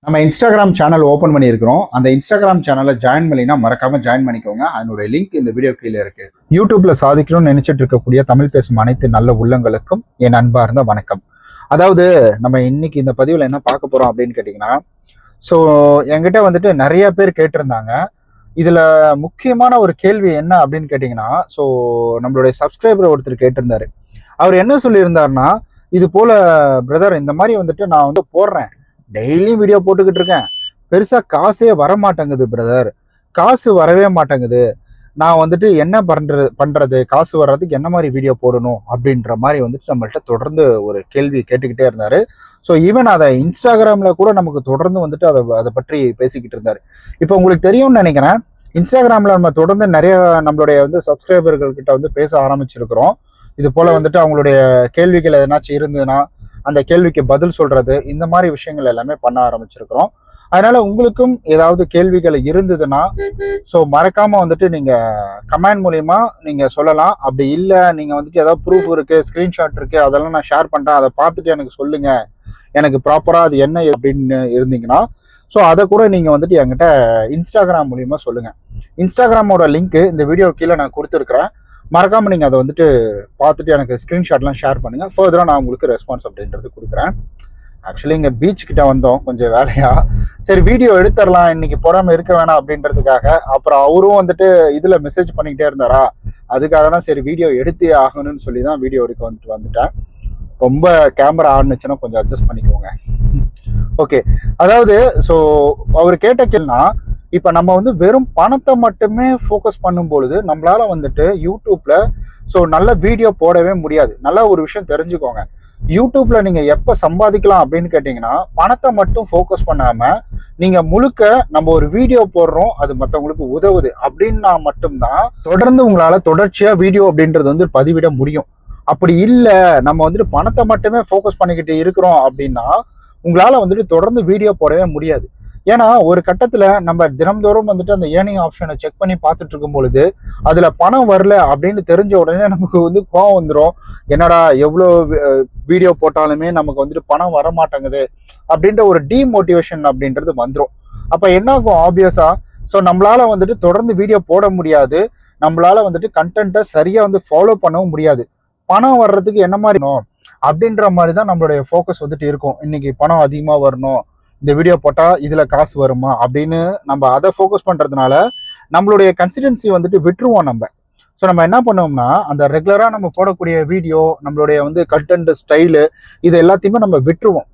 நம்ம Instagram channel open பண்ணியிருக்கிறோம். அந்த இன்ஸ்டாகிராம் சேனலை ஜாயின் பண்ணினா மறக்காம ஜாயின் பண்ணிக்கோங்க. அதனுடைய லிங்க் இந்த வீடியோ கீழே இருக்கு. யூடியூப்ல சாதிக்கணும்னு நினைச்சிட்டு இருக்கக்கூடிய தமிழ் பேசும் அனைத்து நல்ல உள்ளங்களுக்கும் என் அன்பார்ந்த வணக்கம். அதாவது நம்ம இன்னைக்கு இந்த பதிவில் என்ன பார்க்க போறோம் அப்படின்னு கேட்டிங்கன்னா, ஸோ என்கிட்ட வந்துட்டு நிறைய பேர் கேட்டிருந்தாங்க. இதுல முக்கியமான ஒரு கேள்வி என்ன அப்படின்னு கேட்டிங்கன்னா, ஸோ நம்மளுடைய சப்ஸ்கிரைபர் ஒருத்தர் கேட்டிருந்தாரு. அவர் என்ன சொல்லியிருந்தாருன்னா, இது போல பிரதர் இந்த மாதிரி வந்துட்டு நான் வந்து போடுறேன், டெய்லியும் வீடியோ போட்டுக்கிட்டு இருக்கேன், பெருசா காசே வர மாட்டேங்குது பிரதர், காசு வரவே மாட்டேங்குது, நான் வந்துட்டு என்ன பண்றது காசு வர்றதுக்கு என்ன மாதிரி வீடியோ போடணும் அப்படின்ற மாதிரி வந்துட்டு நம்மள்ட்ட தொடர்ந்து ஒரு கேள்வி கேட்டுக்கிட்டே இருந்தாரு. ஸோ ஈவன் அதை இன்ஸ்டாகிராம்ல கூட நமக்கு தொடர்ந்து வந்துட்டு அதை பற்றி பேசிக்கிட்டு இருந்தாரு. இப்போ உங்களுக்கு தெரியும்னு நினைக்கிறேன், இன்ஸ்டாகிராம்ல நம்ம தொடர்ந்து நிறைய நம்மளுடைய வந்து சப்ஸ்கிரைபர்கள் கிட்ட வந்து பேச ஆரம்பிச்சிருக்கிறோம். இது போல வந்துட்டு அவங்களுடைய கேள்விகள் எதனாச்சும் இருந்ததுன்னா அந்த கேள்விக்கு பதில் சொல்றது, இந்த மாதிரி விஷயங்கள் எல்லாமே பண்ண ஆரம்பிச்சிருக்கிறோம். அதனால உங்களுக்கும் ஏதாவது கேள்விகள் இருந்ததுன்னா ஸோ மறக்காம வந்துட்டு நீங்க கமெண்ட் மூலியமா நீங்க சொல்லலாம். அப்படி இல்லை நீங்க வந்துட்டு ஏதாவது ப்ரூஃப் இருக்கு, ஸ்கிரீன்ஷாட் இருக்கு, அதெல்லாம் நான் ஷேர் பண்றேன், அதை பார்த்துட்டு எனக்கு சொல்லுங்க, எனக்கு ப்ராப்பரா அது என்ன அப்படின்னு இருந்தீங்கன்னா ஸோ அதை கூட நீங்க வந்துட்டு என்கிட்ட இன்ஸ்டாகிராம் மூலியமா சொல்லுங்க. இன்ஸ்டாகிராமோட லிங்க் இந்த வீடியோ கீழே நான் கொடுத்துருக்குறேன். மறக்காம நீங்க அதை வந்துட்டு பார்த்துட்டு எனக்கு ஸ்கிரீன்ஷாட்லாம் ஷேர் பண்ணுங்க. ஃபர்தரா நான் உங்களுக்கு ரெஸ்பான்ஸ் அப்படின்றது கொடுக்குறேன். ஆக்சுவலி இங்கே பீச் கிட்ட வந்தோம் கொஞ்சம் வேலையா, சரி வீடியோ எடுத்துடலாம் இன்னைக்கு போடாமல் இருக்க வேணாம் அப்படின்றதுக்காக. அப்புறம் அவரும் வந்துட்டு இதில் மெசேஜ் பண்ணிக்கிட்டே இருந்தாரா, அதுக்காக தான் சரி வீடியோ எடுத்தே ஆகணும்னு சொல்லி தான் வீடியோ எடுக்க வந்துட்டேன். ரொம்ப கேமரா ஆடுனுச்சுன்னா கொஞ்சம் அட்ஜஸ்ட் பண்ணிக்கோங்க. ஓகே, அதாவது ஸோ அவர் கேட்ட கேள்னா, இப்போ நம்ம வந்து வெறும் பணத்தை மட்டுமே ஃபோக்கஸ் பண்ணும் பொழுது நம்மளால வந்துட்டு யூடியூப்ல ஸோ நல்ல வீடியோ போடவே முடியாது. நல்ல ஒரு விஷயம் தெரிஞ்சுக்கோங்க, யூடியூப்ல நீங்க எப்ப சம்பாதிக்கலாம் அப்படின்னு கேட்டீங்கன்னா, பணத்தை மட்டும் ஃபோக்கஸ் பண்ணாம நீங்க முழுக்க நம்ம ஒரு வீடியோ போடுறோம், அது மற்றவங்களுக்கு உதவுது அப்படின்னா மட்டும்தான் தொடர்ந்து உங்களால தொடர்ச்சியா வீடியோ அப்படின்றது வந்து பதிவிட முடியும். அப்படி இல்லை நம்ம வந்துட்டு பணத்தை மட்டுமே ஃபோக்கஸ் பண்ணிக்கிட்டு இருக்கிறோம் அப்படின்னா உங்களால வந்துட்டு தொடர்ந்து வீடியோ போடவே முடியாது. ஏன்னா ஒரு கட்டத்துல நம்ம தினம்தோறும் வந்துட்டு அந்த ஏர்னிங் ஆப்ஷனை செக் பண்ணி பார்த்துட்டு இருக்கும் பொழுது அதுல பணம் வரல அப்படின்னு தெரிஞ்ச உடனே நமக்கு வந்து கோவம் வந்துடும். என்னடா எவ்வளோ வீடியோ போட்டாலுமே நமக்கு வந்துட்டு பணம் வர மாட்டேங்குது அப்படின்ற ஒரு டிமோட்டிவேஷன் அப்படின்றது வந்துடும். அப்ப என்ன ஆகும், ஆப்வியஸா ஸோ நம்மளால வந்துட்டு தொடர்ந்து வீடியோ போட முடியாது, நம்மளால வந்துட்டு கண்டென்ட்டை சரியா வந்து ஃபாலோ பண்ணவும் முடியாது. பணம் வர்றதுக்கு என்ன மாதிரி அப்படின்ற மாதிரி தான் நம்மளுடைய ஃபோக்கஸ் வந்துட்டு இருக்கும். இன்னைக்கு பணம் அதிகமாக வரணும், இந்த வீடியோ போட்டால் இதில் காசு வருமா அப்படின்னு நம்ம அதை ஃபோக்கஸ் பண்ணுறதுனால நம்மளுடைய கன்சிஸ்டன்சி வந்துட்டு விட்டுருவோம் நம்ம. ஸோ நம்ம என்ன பண்ணுவோம்னா அந்த ரெகுலராக நம்ம போடக்கூடிய வீடியோ, நம்மளுடைய வந்து கண்டென்ட் ஸ்டைலு, இது எல்லாத்தையுமே நம்ம விட்டுருவோம்.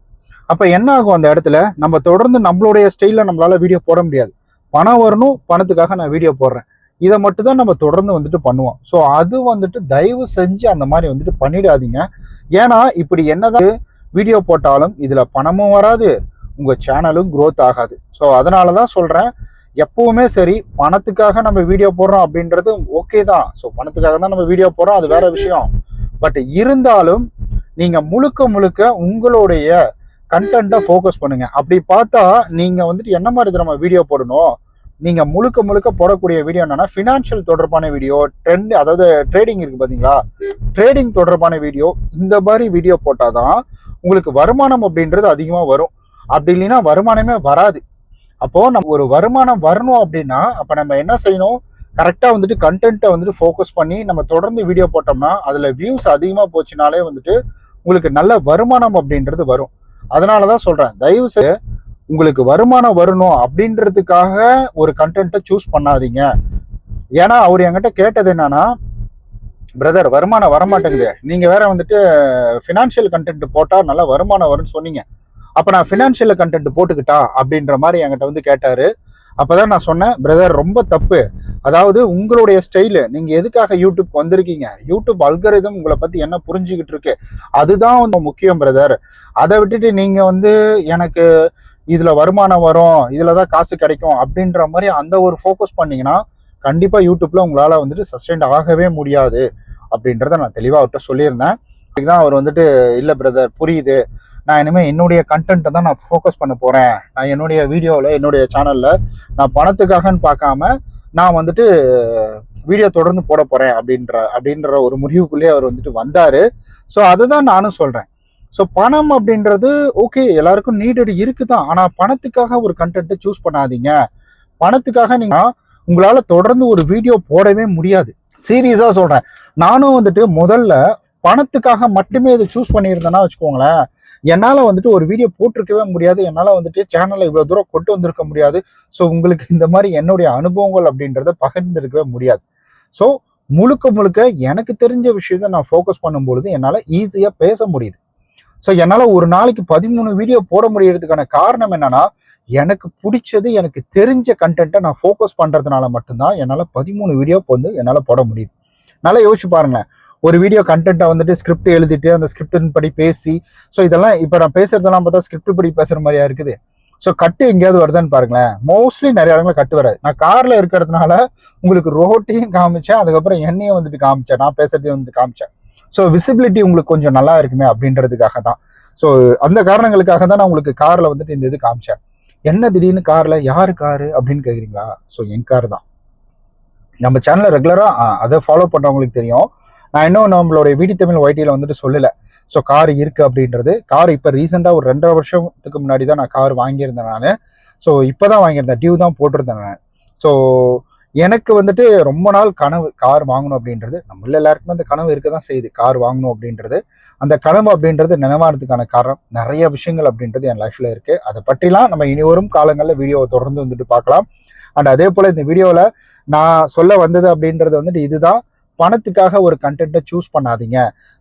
அப்போ என்ன ஆகும், அந்த இடத்துல நம்ம தொடர்ந்து நம்மளுடைய ஸ்டைலில் நம்மளால வீடியோ போட முடியாது. பணம் வரணும், பணத்துக்காக நான் வீடியோ போடுறேன், இதை மட்டும் தான் நம்ம தொடர்ந்து வந்துட்டு பண்ணுவோம். ஸோ அது வந்துட்டு தயவு செஞ்சு அந்த மாதிரி வந்துட்டு பண்ணிடாதீங்க. ஏன்னா இப்படி என்னதான் வீடியோ போட்டாலும் இதுல பணமும் வராது, உங்க சேனலும் க்ரோத் ஆகாது. ஸோ அதனால தான் சொல்றேன், எப்பவுமே சரி பணத்துக்காக நம்ம வீடியோ போடுறோம் அப்படின்றது ஓகே தான். ஸோ பணத்துக்காக தான் நம்ம வீடியோ போடுறோம், அது வேற விஷயம். பட் இருந்தாலும் நீங்க முழுக்க முழுக்க உங்களுடைய கண்டென்ட்டை ஃபோக்கஸ் பண்ணுங்க. அப்படி பார்த்தா நீங்க வந்துட்டு என்ன மாதிரி நம்ம வீடியோ போடணும், நீங்க முழுக்க முழுக்க போடக்கூடிய வீடியோ என்னன்னா ஃபினான்ஷியல் தொடர்பான வீடியோ, ட்ரெண்ட், அதாவது ட்ரேடிங் இருக்கு பாத்தீங்களா, ட்ரேடிங் தொடர்பான வீடியோ, இந்த மாதிரி வீடியோ போட்டாதான் உங்களுக்கு வருமானம் அப்படின்றது அதிகமா வரும். அப்படி இல்லைன்னா வருமானமே வராது. அப்போ நம்ம ஒரு வருமானம் வரணும் அப்படின்னா அப்ப நம்ம என்ன செய்யணும், கரெக்டா வந்துட்டு கண்டென்ட்டை வந்துட்டு ஃபோக்கஸ் பண்ணி நம்ம தொடர்ந்து வீடியோ போட்டோம்னா அதுல வியூஸ் அதிகமா போச்சுனாலே வந்துட்டு உங்களுக்கு நல்ல வருமானம் அப்படின்றது வரும். அதனாலதான் சொல்றேன், தயவு செய்து உங்களுக்கு வருமானம் வரணும் அப்படின்றதுக்காக ஒரு கண்டென்ட்டை சூஸ் பண்ணாதீங்க. ஏன்னா அவர் என்கிட்ட கேட்டது என்னன்னா, பிரதர் வருமானம் வரமாட்டேங்குது, நீங்க வேற வந்துட்டு ஃபினான்ஷியல் கண்டென்ட் போட்டா நல்லா வருமானம் வரும்னு சொன்னீங்க, அப்ப நான் ஃபினான்ஷியல் கண்டென்ட் போட்டுக்கிட்டா அப்படின்ற மாதிரி என்கிட்ட வந்து கேட்டாரு. அப்பதான் நான் சொன்னேன், பிரதர் ரொம்ப தப்பு. அதாவது உங்களுடைய ஸ்டைலு, நீங்க எதுக்காக யூடியூப் வந்திருக்கீங்க, யூடியூப் அல்கரிதம் உங்களை பத்தி என்ன புரிஞ்சுக்கிட்டு இருக்கு, அதுதான் வந்து முக்கியம் பிரதர். அதை விட்டுட்டு நீங்க வந்து எனக்கு இதுல வருமானம் வரும், இதுலதான் காசு கிடைக்கும் அப்படின்ற மாதிரி அந்த ஒரு ஃபோக்கஸ் பண்ணீங்கன்னா கண்டிப்பா யூடியூப்ல உங்களால வந்துட்டு சஸ்டெயின் ஆகவே முடியாது அப்படின்றத நான் தெளிவா அவர்கிட்ட சொல்லியிருந்தேன். இதுதான் அவர் வந்துட்டு, இல்ல பிரதர் புரியுது, நான் இனிமேல் என்னுடைய கண்டென்ட்டை தான் நான் ஃபோக்கஸ் பண்ண போறேன், நான் என்னுடைய வீடியோவில் என்னுடைய சேனல்ல நான் பணத்துக்காகன்னு பார்க்காம நான் வந்துட்டு வீடியோ தொடர்ந்து போட போறேன் அப்படின்ற ஒரு முடிவுக்குள்ளேயே அவர் வந்துட்டு வந்தாரு. ஸோ அதை தான் நானும் சொல்றேன். ஸோ பணம் அப்படின்றது ஓகே, எல்லாருக்கும் நீடட் இருக்குதான். ஆனா பணத்துக்காக ஒரு கண்டென்ட்டை சூஸ் பண்ணாதீங்க. பணத்துக்காக நீங்க உங்களால தொடர்ந்து ஒரு வீடியோ போடவே முடியாது. சீரியஸா சொல்றேன். நானும் வந்துட்டு முதல்ல பணத்துக்காக மட்டுமே இதை சூஸ் பண்ணியிருந்தேன்னா வச்சுக்கோங்களேன், என்னால வந்துட்டு ஒரு வீடியோ போட்டிருக்கவே முடியாது. என்னால வந்துட்டு சேனலை இவ்வளவு தூரம் கொண்டு வந்திருக்க முடியாது. ஸோ உங்களுக்கு இந்த மாதிரி என்னுடைய அனுபவங்கள் அப்படின்றத பகிர்ந்திருக்கவே முடியாது. ஸோ முழுக்க முழுக்க எனக்கு தெரிஞ்ச விஷயத்த நான் ஃபோக்கஸ் பண்ணும்பொழுது என்னால் ஈஸியாக பேச முடியுது. ஸோ என்னால் ஒரு நாளைக்கு 13 வீடியோ போட முடியறதுக்கான காரணம் என்னன்னா, எனக்கு பிடிச்சது, எனக்கு தெரிஞ்ச கண்டென்ட்டை நான் ஃபோக்கஸ் பண்ணுறதுனால மட்டும்தான் என்னால் 13 வீடியோ வந்து என்னால் போட முடியுது. நல்லா யோசிச்சு பாருங்களேன். ஒரு வீடியோ கண்டென்ட்டை வந்துட்டு ஸ்கிரிப்ட் எழுதிட்டு அந்த ஸ்கிரிப்டின் படி பேசி, ஸோ இதெல்லாம் இப்போ நான் பேசுறதெல்லாம் பார்த்தா ஸ்கிரிப்ட் படி பேசுகிற மாதிரியா இருக்குது. ஸோ கட்டு எங்கேயாவது வருதான்னு பாருங்களேன். மோஸ்ட்லி நிறைய இடங்களில் கட்டு வராது. நான் காரில் இருக்கிறதுனால உங்களுக்கு ரோட்டையும் காமிச்சேன், அதுக்கப்புறம் என்னையும் வந்துட்டு காமிச்சேன், நான் பேசுறதையும் வந்துட்டு காமிச்சேன். ஸோ விசிபிலிட்டி உங்களுக்கு கொஞ்சம் நல்லா இருக்குமே அப்படின்றதுக்காக தான். ஸோ அந்த காரணங்களுக்காக தான் நான் உங்களுக்கு காரில் வந்துட்டு இந்த இது காமிச்சேன். என்ன திடீர்னு காரில், யார் காரு அப்படின்னு கேட்குறீங்களா? ஸோ என் கார் தான். நம்ம சேனலில் ரெகுலராக அதை ஃபாலோ பண்ணுறவங்களுக்கு தெரியும். நான் இன்னும் நம்மளுடைய வீடி தமிழ் ஒய்டியில் வந்துட்டு சொல்லலை. ஸோ கார் இருக்குது அப்படின்றது. கார் இப்போ ரீசெண்டாக ஒரு 2.5 வருஷத்துக்கு முன்னாடி தான் நான் கார் வாங்கியிருந்தேன் நான். ஸோ இப்போ தான் வாங்கியிருந்தேன், டியூ தான் போட்டிருந்தேன் நான். ஸோ எனக்கு வந்துட்டு ரொம்ப நாள் கனவு கார் வாங்கணும் அப்படின்றது. நம்மள எல்லாருக்குமே அந்த கனவு இருக்க தான் செய்யுது, கார் வாங்கணும் அப்படின்றது. அந்த கனவு அப்படின்றது நினைவானதுக்கான காரணம் நிறைய விஷயங்கள் அப்படின்றது என் லைஃப்பில் இருக்குது. அதை பற்றிலாம் நம்ம இனி வரும் காலங்களில் வீடியோவை தொடர்ந்து வந்துட்டு பார்க்கலாம். அண்ட் அதே போல் இந்த வீடியோவில் நான் சொல்ல வந்தது அப்படின்றது வந்துட்டு இதுதான், பணத்துக்காக ஒரு கண்டென்ட்டை சூஸ் பண்ணாதீங்க.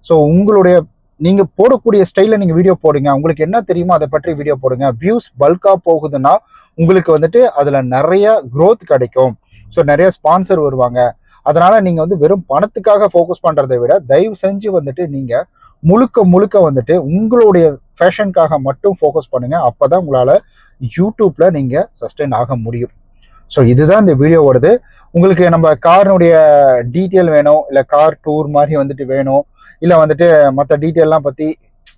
ஸோ உங்களுடைய நீங்கள் போடக்கூடிய ஸ்டைலில் நீங்கள் வீடியோ போடுங்க. உங்களுக்கு என்ன தெரியுமோ அதை பற்றி வீடியோ போடுங்க. வியூஸ் பல்காக போகுதுன்னா உங்களுக்கு வந்துட்டு அதில் நிறைய க்ரோத் கிடைக்கும். ஸோ நிறைய ஸ்பான்சர் வருவாங்க. அதனால நீங்கள் வந்து வெறும் பணத்துக்காக ஃபோக்கஸ் பண்ணுறதை விட தயவு செஞ்சு வந்துட்டு நீங்கள் முழுக்க முழுக்க வந்துட்டு உங்களுடைய ஃபேஷனுக்காக மட்டும் ஃபோக்கஸ் பண்ணுங்க. அப்போ தான் உங்களால் யூடியூப்பில் நீங்கள் சஸ்டெயின் ஆக முடியும். ஸோ இதுதான் இந்த வீடியோ வருது. உங்களுக்கு நம்ம காரினுடைய டீட்டெயில் வேணும், இல்லை கார் டூர் மாதிரி வந்துட்டு வேணும், இல்லை வந்துட்டு மற்ற டீட்டெயிலாம் பற்றி,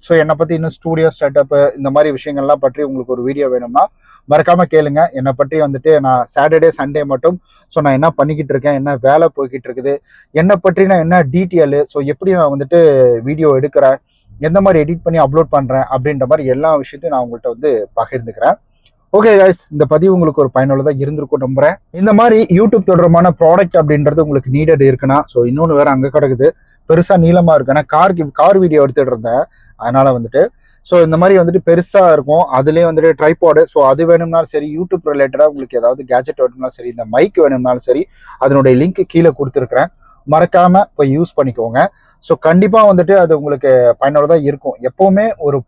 ஸோ என்னை பற்றி இன்னும் ஸ்டூடியோ ஸ்டார்ட்அப்பு இந்த மாதிரி விஷயங்கள்லாம் பற்றி உங்களுக்கு ஒரு வீடியோ வேணும்னா மறக்காமல் கேளுங்க. என்னை பற்றி வந்துட்டு நான் சாட்டர்டே சண்டே மட்டும் ஸோ நான் என்ன பண்ணிக்கிட்டு இருக்கேன், என்ன வேலை போய்கிட்டு இருக்குது, என்னை பற்றி நான் என்ன டீட்டெயிலு, ஸோ எப்படி நான் வந்துட்டு வீடியோ எடுக்கிறேன், எந்த மாதிரி எடிட் பண்ணி அப்லோட் பண்ணுறேன் அப்படின்ற மாதிரி எல்லா விஷயத்தையும் நான் உங்கள்கிட்ட வந்து பகிர்ந்துக்கிறேன். ஓகே கைஸ், இந்த பதிவு உங்களுக்கு ஒரு பயனுள்ளதாக இருந்திருக்கும் நம்புறேன். இந்த மாதிரி யூடியூப் தொடர்பான ப்ராடக்ட் அப்படின்றது உங்களுக்கு நீடட் இருக்குன்னா, ஸோ இன்னொன்று வேற அங்கே கிடக்குது, பெருசாக நீளமாக இருக்கு. ஏன்னா கார் வீடியோ எடுத்துகிட்டு இருந்தேன், அதனால வந்துட்டு ஸோ இந்த மாதிரி வந்துட்டு பெருசாக இருக்கும். அதுலேயே வந்துட்டு ட்ரைபாடு, ஸோ அது வேணும்னாலும் சரி, யூடியூப் ரிலேட்டடாக உங்களுக்கு ஏதாவது கேஜெட் வேணும்னாலும் சரி, இந்த மைக் வேணும்னாலும் சரி, அதனுடைய லிங்க் கீழே கொடுத்துருக்குறேன். மறக்காம போய் யூஸ் பண்ணிக்கோங்க. ஸோ கண்டிப்பாக வந்துட்டு அது உங்களுக்கு பயனுள்ளதாக இருக்கும். எப்போவுமே ஒரு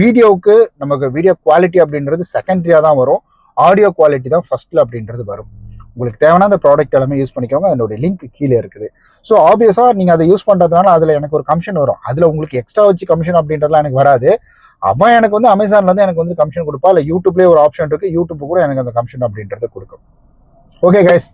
வீடியோவுக்கு நமக்கு வீடியோ குவாலிட்டி அப்படின்றது செகண்டரியாக தான் வரும், ஆடியோ குவாலிட்டி தான் ஃபர்ஸ்ட்ல அப்படின்றது வரும். உங்களுக்கு தேவையான அந்த ப்ராடக்ட் எல்லாமே யூஸ் பண்ணிக்கோங்க. அதனுடைய லிங்க் கீழே இருக்குது. ஸோ ஆப்வியஸாக நீங்கள் அதை யூஸ் பண்ணுறதுனால அதில் எனக்கு ஒரு கமிஷன் வரும். அதில் உங்களுக்கு எக்ஸ்ட்ரா வச்சு கமிஷன் அப்படின்றதுலாம் எனக்கு வராது. அவன் எனக்கு வந்து அமேசான்லேருந்து எனக்கு வந்து கமிஷன் கொடுப்பா, இல்லை யூடியூப்லேயே ஒரு ஆப்ஷன் இருக்குது, யூடியூப் கூட எனக்கு அந்த கமிஷன் அப்படின்றது கொடுக்கும். Okay guys,